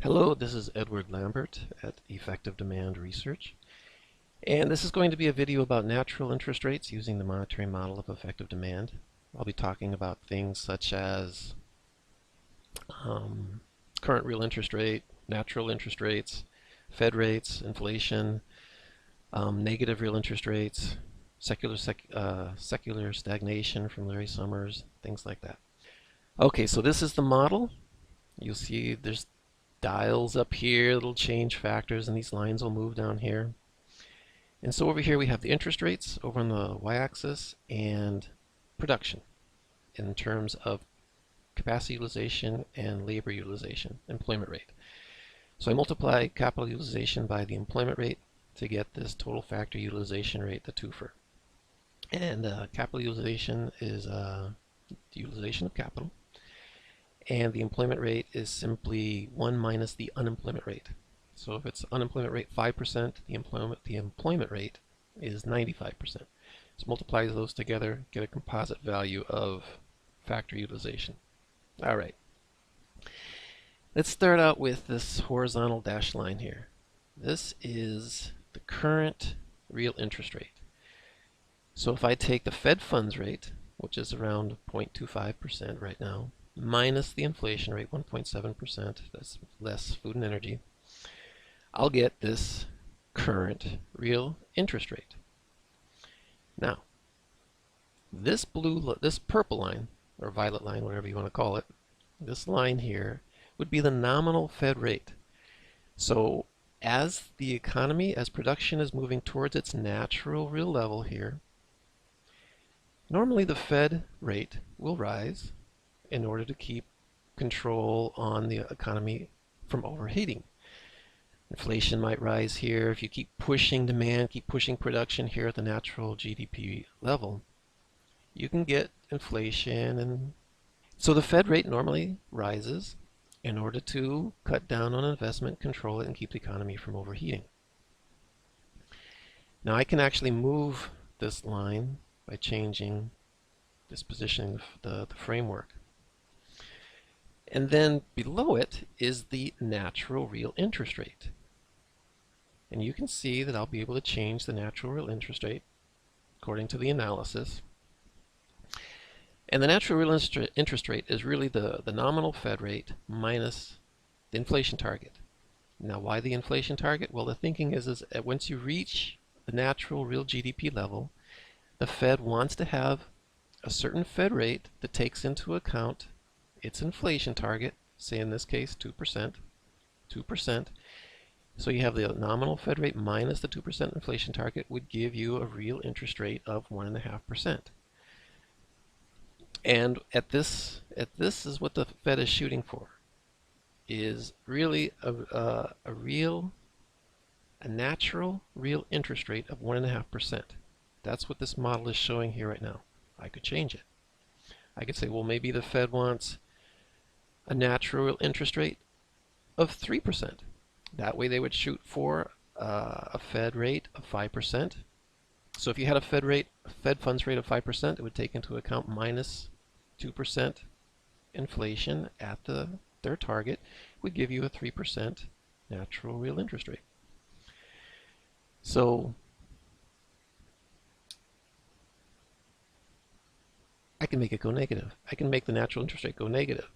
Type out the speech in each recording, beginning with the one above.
Hello, this is Edward Lambert at Effective Demand Research, and this is going to be a video about natural interest rates using the monetary model of effective demand. I'll be talking about things such as current real interest rate, natural interest rates, Fed rates, inflation, negative real interest rates, secular stagnation from Larry Summers, things like that. Okay, so this is the model. You'll see there's dials up here that'll change factors, and these lines will move down here. And so over here we have the interest rates over on the y-axis and production in terms of capacity utilization and labor utilization, employment rate. So I multiply capital utilization by the employment rate to get this total factor utilization rate, the twofer. And capital utilization is the utilization of capital. And the employment rate is simply 1 minus the unemployment rate. So if it's unemployment rate 5%, the employment rate is 95%. So multiply those together, get a composite value of factor utilization. All right. Let's start out with this horizontal dashed line here. This is the current real interest rate. So if I take the Fed funds rate, which is around 0.25% right now, minus the inflation rate, 1.7%, that's less food and energy, I'll get this current real interest rate. Now, this purple line, or violet line, whatever you want to call it, this line here would be the nominal Fed rate. So as the economy, as production is moving towards its natural real level here, normally the Fed rate will rise in order to keep control on the economy from overheating. Inflation might rise here. If you keep pushing demand, keep pushing production here at the natural GDP level, you can get inflation. And so the Fed rate normally rises in order to cut down on investment, control it, and keep the economy from overheating. Now I can actually move this line by changing this positioning of the framework. And then below it is the natural real interest rate. And you can see that I'll be able to change the natural real interest rate according to the analysis. And the natural real interest rate is really the nominal Fed rate minus the inflation target. Now why the inflation target? Well, the thinking is that once you reach the natural real GDP level, the Fed wants to have a certain Fed rate that takes into account its inflation target, say in this case 2%. So you have the nominal Fed rate minus the 2% inflation target would give you a real interest rate of 1.5%. And at this is what the Fed is shooting for, is really a natural real interest rate of 1.5%. That's what this model is showing here right now. I could change it. I could say, well, maybe the Fed wants a natural real interest rate of 3%. That way they would shoot for a Fed rate of 5%. So if you had a Fed funds rate of 5%, it would take into account minus 2% inflation at their target, would give you a 3% natural real interest rate. So I can make it go negative. I can make the natural interest rate go negative.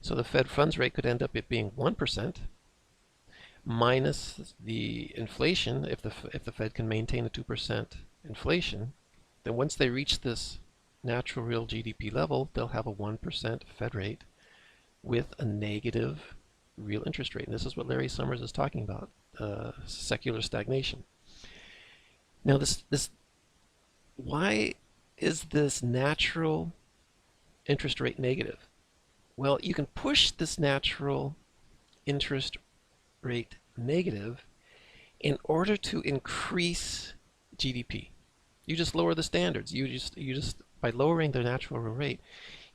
So the Fed funds rate could end up it being 1% minus the inflation. If the Fed can maintain a 2% inflation, then once they reach this natural real GDP level, they'll have a 1% Fed rate with a negative real interest rate. And this is what Larry Summers is talking about, secular stagnation. Now why is this natural interest rate negative? Well, you can push this natural interest rate negative in order to increase GDP. You just lower the standards. You just by lowering the natural real rate,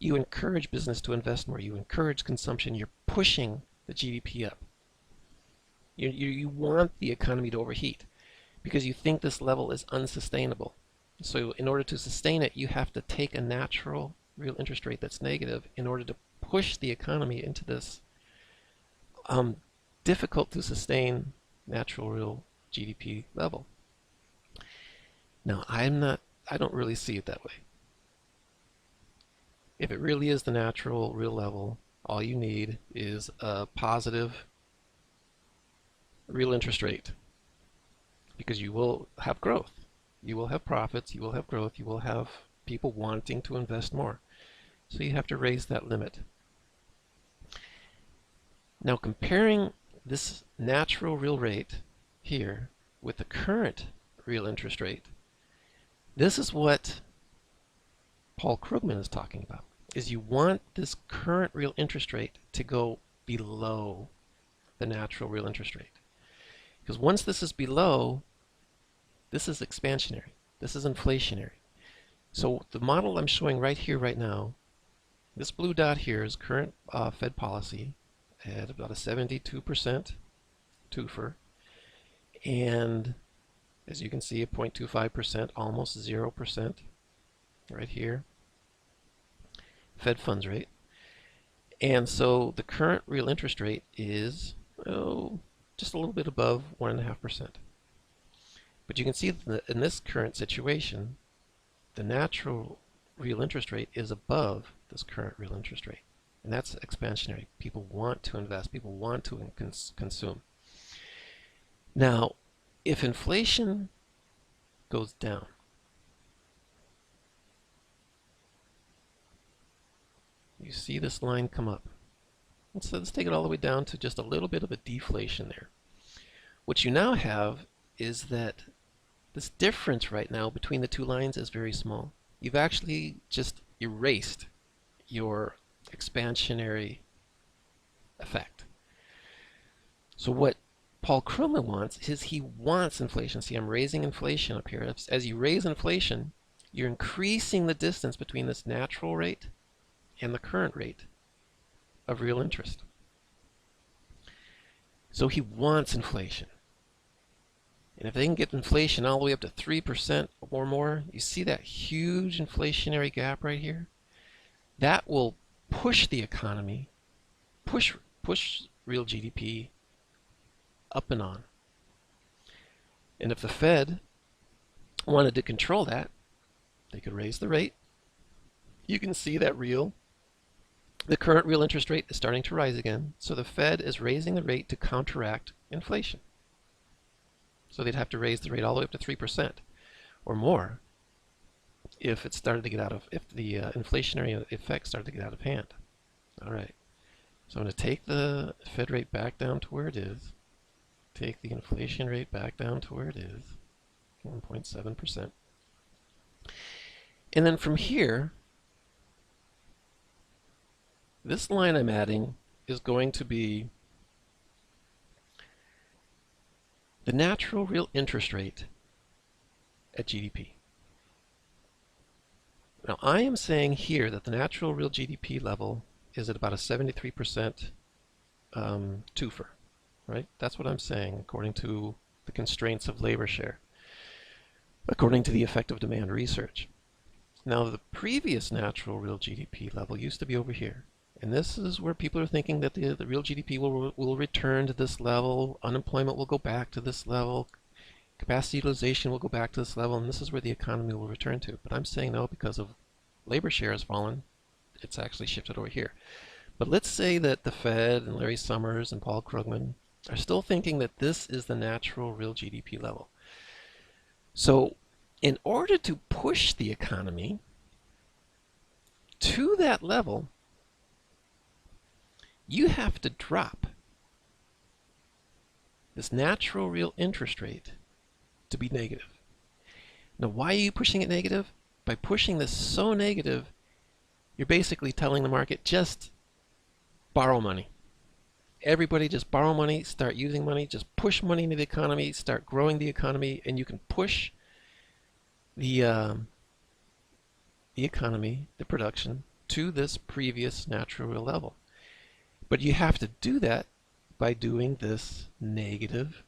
you encourage business to invest more. You encourage consumption. You're pushing the GDP up. You want the economy to overheat because you think this level is unsustainable. So in order to sustain it, you have to take a natural real interest rate that's negative in order to push the economy into this difficult to sustain natural real GDP level. Now, I don't really see it that way. If it really is the natural real level, all you need is a positive real interest rate, because you will have growth. You will have profits, you will have growth, you will have people wanting to invest more. So you have to raise that limit. Now, comparing this natural real rate here with the current real interest rate, this is what Paul Krugman is talking about, is you want this current real interest rate to go below the natural real interest rate. Because once this is below, this is expansionary. This is inflationary. So the model I'm showing right here, right now, this blue dot here is current Fed policy at about a 72% twofer. And as you can see, a 0.25%, almost 0% right here, Fed funds rate. And so the current real interest rate is just a little bit above 1.5%. But you can see that in this current situation, the natural real interest rate is above this current real interest rate. And that's expansionary. People want to invest. People want to consume. Now, if inflation goes down, you see this line come up. And so let's take it all the way down to just a little bit of a deflation there. What you now have is that this difference right now between the two lines is very small. You've actually just erased your expansionary effect. So what Paul Krugman wants is he wants inflation. See, I'm raising inflation up here. As you raise inflation, you're increasing the distance between this natural rate and the current rate of real interest. So he wants inflation. And if they can get inflation all the way up to 3% or more, you see that huge inflationary gap right here? That will push the economy, push real GDP up and on. And if the Fed wanted to control that, they could raise the rate. You can see that the current real interest rate is starting to rise again. So the Fed is raising the rate to counteract inflation. So they'd have to raise the rate all the way up to 3% or more if it started to get if the inflationary effect started to get out of hand. All right. So I'm going to take the Fed rate back down to where it is. Take the inflation rate back down to where it is, 1.7%. And then from here, this line I'm adding is going to be the natural real interest rate at GDP. Now I am saying here that the natural real GDP level is at about a 73% twofer, right? That's what I'm saying according to the constraints of labor share, according to the effective demand research. Now the previous natural real GDP level used to be over here. And this is where people are thinking that the real GDP will return to this level, unemployment will go back to this level, capacity utilization will go back to this level, and this is where the economy will return to. But I'm saying no, because of labor share has fallen, it's actually shifted over here. But let's say that the Fed and Larry Summers and Paul Krugman are still thinking that this is the natural real GDP level. So in order to push the economy to that level, you have to drop this natural real interest rate to be negative. Now, why are you pushing it negative? By pushing this so negative, you're basically telling the market, just borrow money. Everybody just borrow money, start using money, just push money into the economy, start growing the economy, and you can push the economy, the production, to this previous natural real level. But you have to do that by doing this negative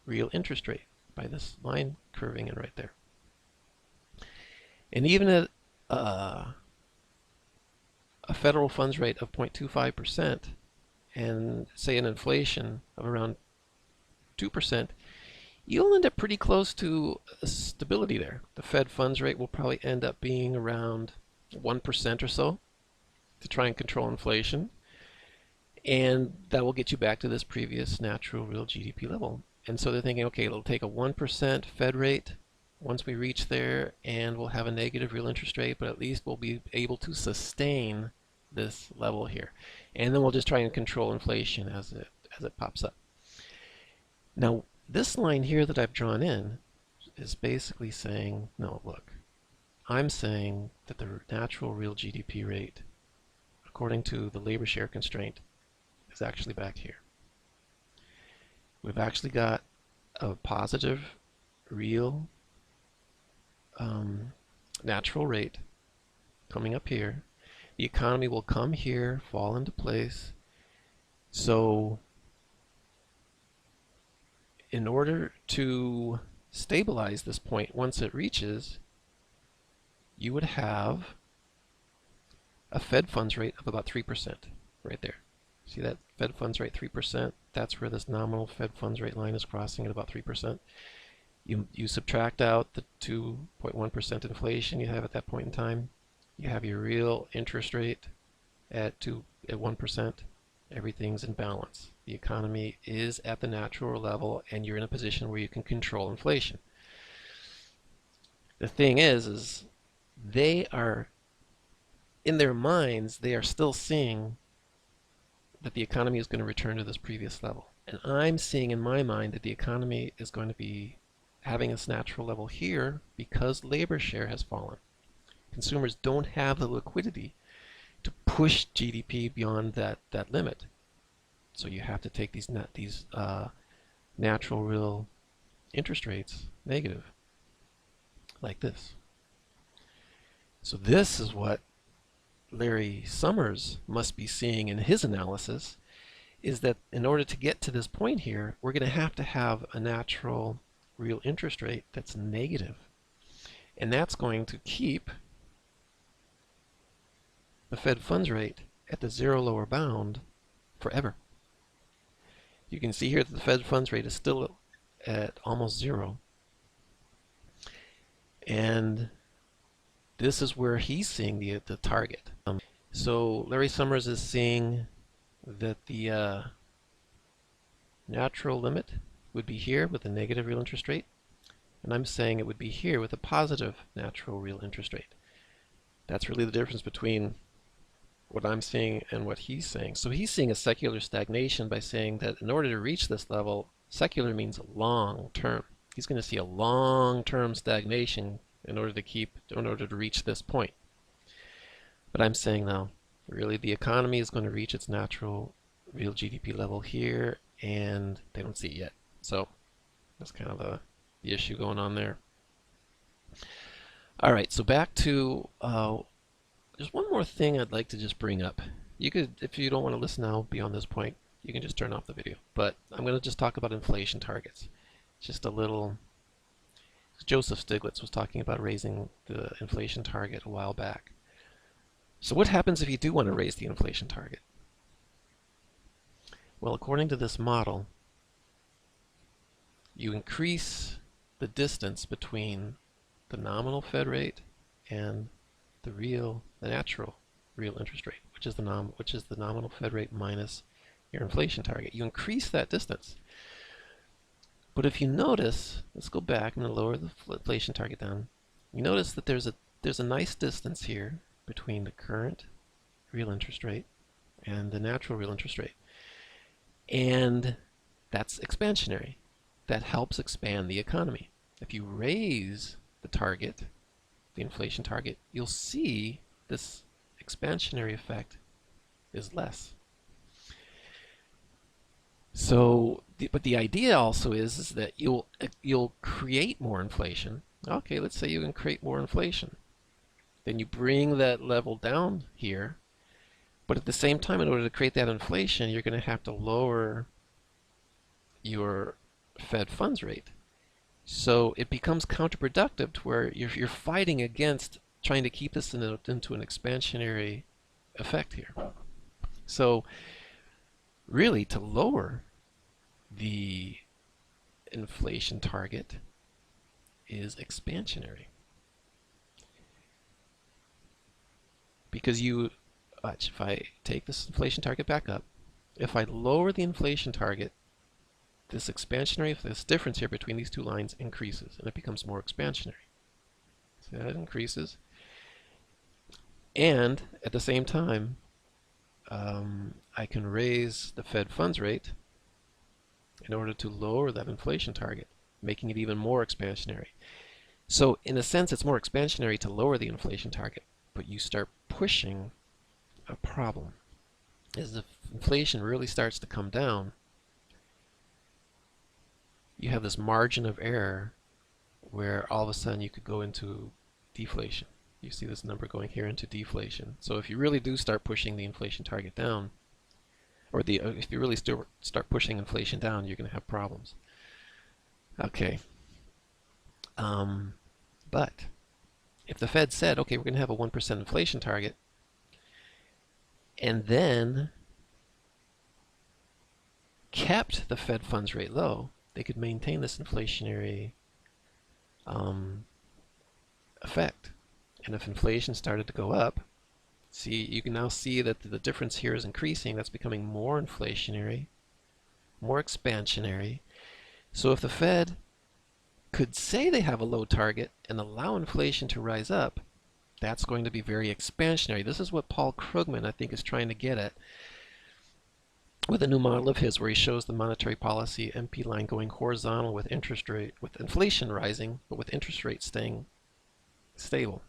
real interest rate, by this line curving in right there. And even at a federal funds rate of 0.25% and say an inflation of around 2%, you'll end up pretty close to stability there. The Fed funds rate will probably end up being around 1% or so to try and control inflation. And that will get you back to this previous natural real GDP level. And so they're thinking, okay, it'll take a 1% Fed rate once we reach there, and we'll have a negative real interest rate, but at least we'll be able to sustain this level here. And then we'll just try and control inflation as it pops up. Now, this line here that I've drawn in is basically saying, no, look, I'm saying that the natural real GDP rate, according to the labor share constraint, is actually back here. We've actually got a positive real natural rate coming up here. The economy will come here, fall into place. So in order to stabilize this point, once it reaches, you would have a Fed funds rate of about 3% right there. See that Fed funds rate 3%? That's where this nominal Fed funds rate line is crossing at about 3%. You subtract out the 2.1% inflation you have at that point in time. You have your real interest rate at 1%. Everything's in balance. The economy is at the natural level, and you're in a position where you can control inflation. The thing is they are, in their minds, they are still seeing that the economy is going to return to this previous level. And I'm seeing in my mind that the economy is going to be having its natural level here because labor share has fallen. Consumers don't have the liquidity to push GDP beyond that limit. So you have to take these natural real interest rates negative, like this. So this is what Larry Summers must be seeing in his analysis, is that in order to get to this point here, we're going to have a natural real interest rate that's negative. And that's going to keep the Fed funds rate at the zero lower bound forever. You can see here that the Fed funds rate is still at almost zero. And this is where he's seeing the target. So Larry Summers is seeing that the natural limit would be here with a negative real interest rate, and I'm saying it would be here with a positive natural real interest rate. That's really the difference between what I'm seeing and what he's saying. So he's seeing a secular stagnation by saying that in order to reach this level, secular means long term. He's going to see a long-term stagnation in order to reach this point. But I'm saying now, really the economy is going to reach its natural real GDP level here, and they don't see it yet. So that's kind of the issue going on there. All right, so back to there's one more thing I'd like to just bring up. You could, if you don't want to listen now beyond this point, you can just turn off the video. But I'm going to just talk about inflation targets. Just a little. Joseph Stiglitz was talking about raising the inflation target a while back. So what happens if you do want to raise the inflation target? Well, according to this model, you increase the distance between the nominal Fed rate and the natural real interest rate, which is the nominal Fed rate minus your inflation target. You increase that distance. But if you notice, let's go back. I'm going to lower the inflation target down. You notice that there's a nice distance here between the current real interest rate and the natural real interest rate. And that's expansionary. That helps expand the economy. If you raise the target, the inflation target, you'll see this expansionary effect is less. So, but the idea also is that you'll create more inflation. Okay, let's say you can create more inflation. Then you bring that level down here, but at the same time, in order to create that inflation, you're going to have to lower your Fed funds rate. So it becomes counterproductive to where you're fighting against trying to keep this into an expansionary effect here. So really to lower the inflation target is expansionary. Because watch, if I take this inflation target back up, if I lower the inflation target, this difference here between these two lines increases, and it becomes more expansionary. So that increases. And at the same time, I can raise the Fed funds rate in order to lower that inflation target, making it even more expansionary. So in a sense, it's more expansionary to lower the inflation target, but you start pushing a problem. As the inflation really starts to come down, you have this margin of error where all of a sudden you could go into deflation. You see this number going here into deflation. So if you really do start pushing the inflation target down, or if you really start pushing inflation down, you're going to have problems. Okay. But if the Fed said, okay, we're going to have a 1% inflation target, and then kept the Fed funds rate low, they could maintain this inflationary effect. And if inflation started to go up, you can now see that the difference here is increasing. That's becoming more inflationary, more expansionary. So if the Fed could say they have a low target and allow inflation to rise up, that's going to be very expansionary. This is what Paul Krugman, I think, is trying to get at with a new model of his where he shows the monetary policy MP line going horizontal with inflation rising, but with interest rates staying stable.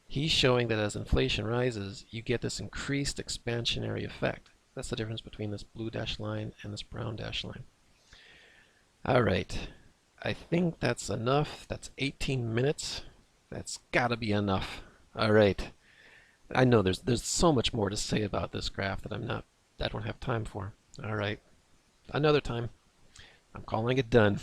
He's showing that as inflation rises, you get this increased expansionary effect. That's the difference between this blue dashed line and this brown dashed line. All right. I think that's enough. That's 18 minutes. That's got to be enough. All right. I know there's so much more to say about this graph that I don't have time for. All right. Another time. I'm calling it done.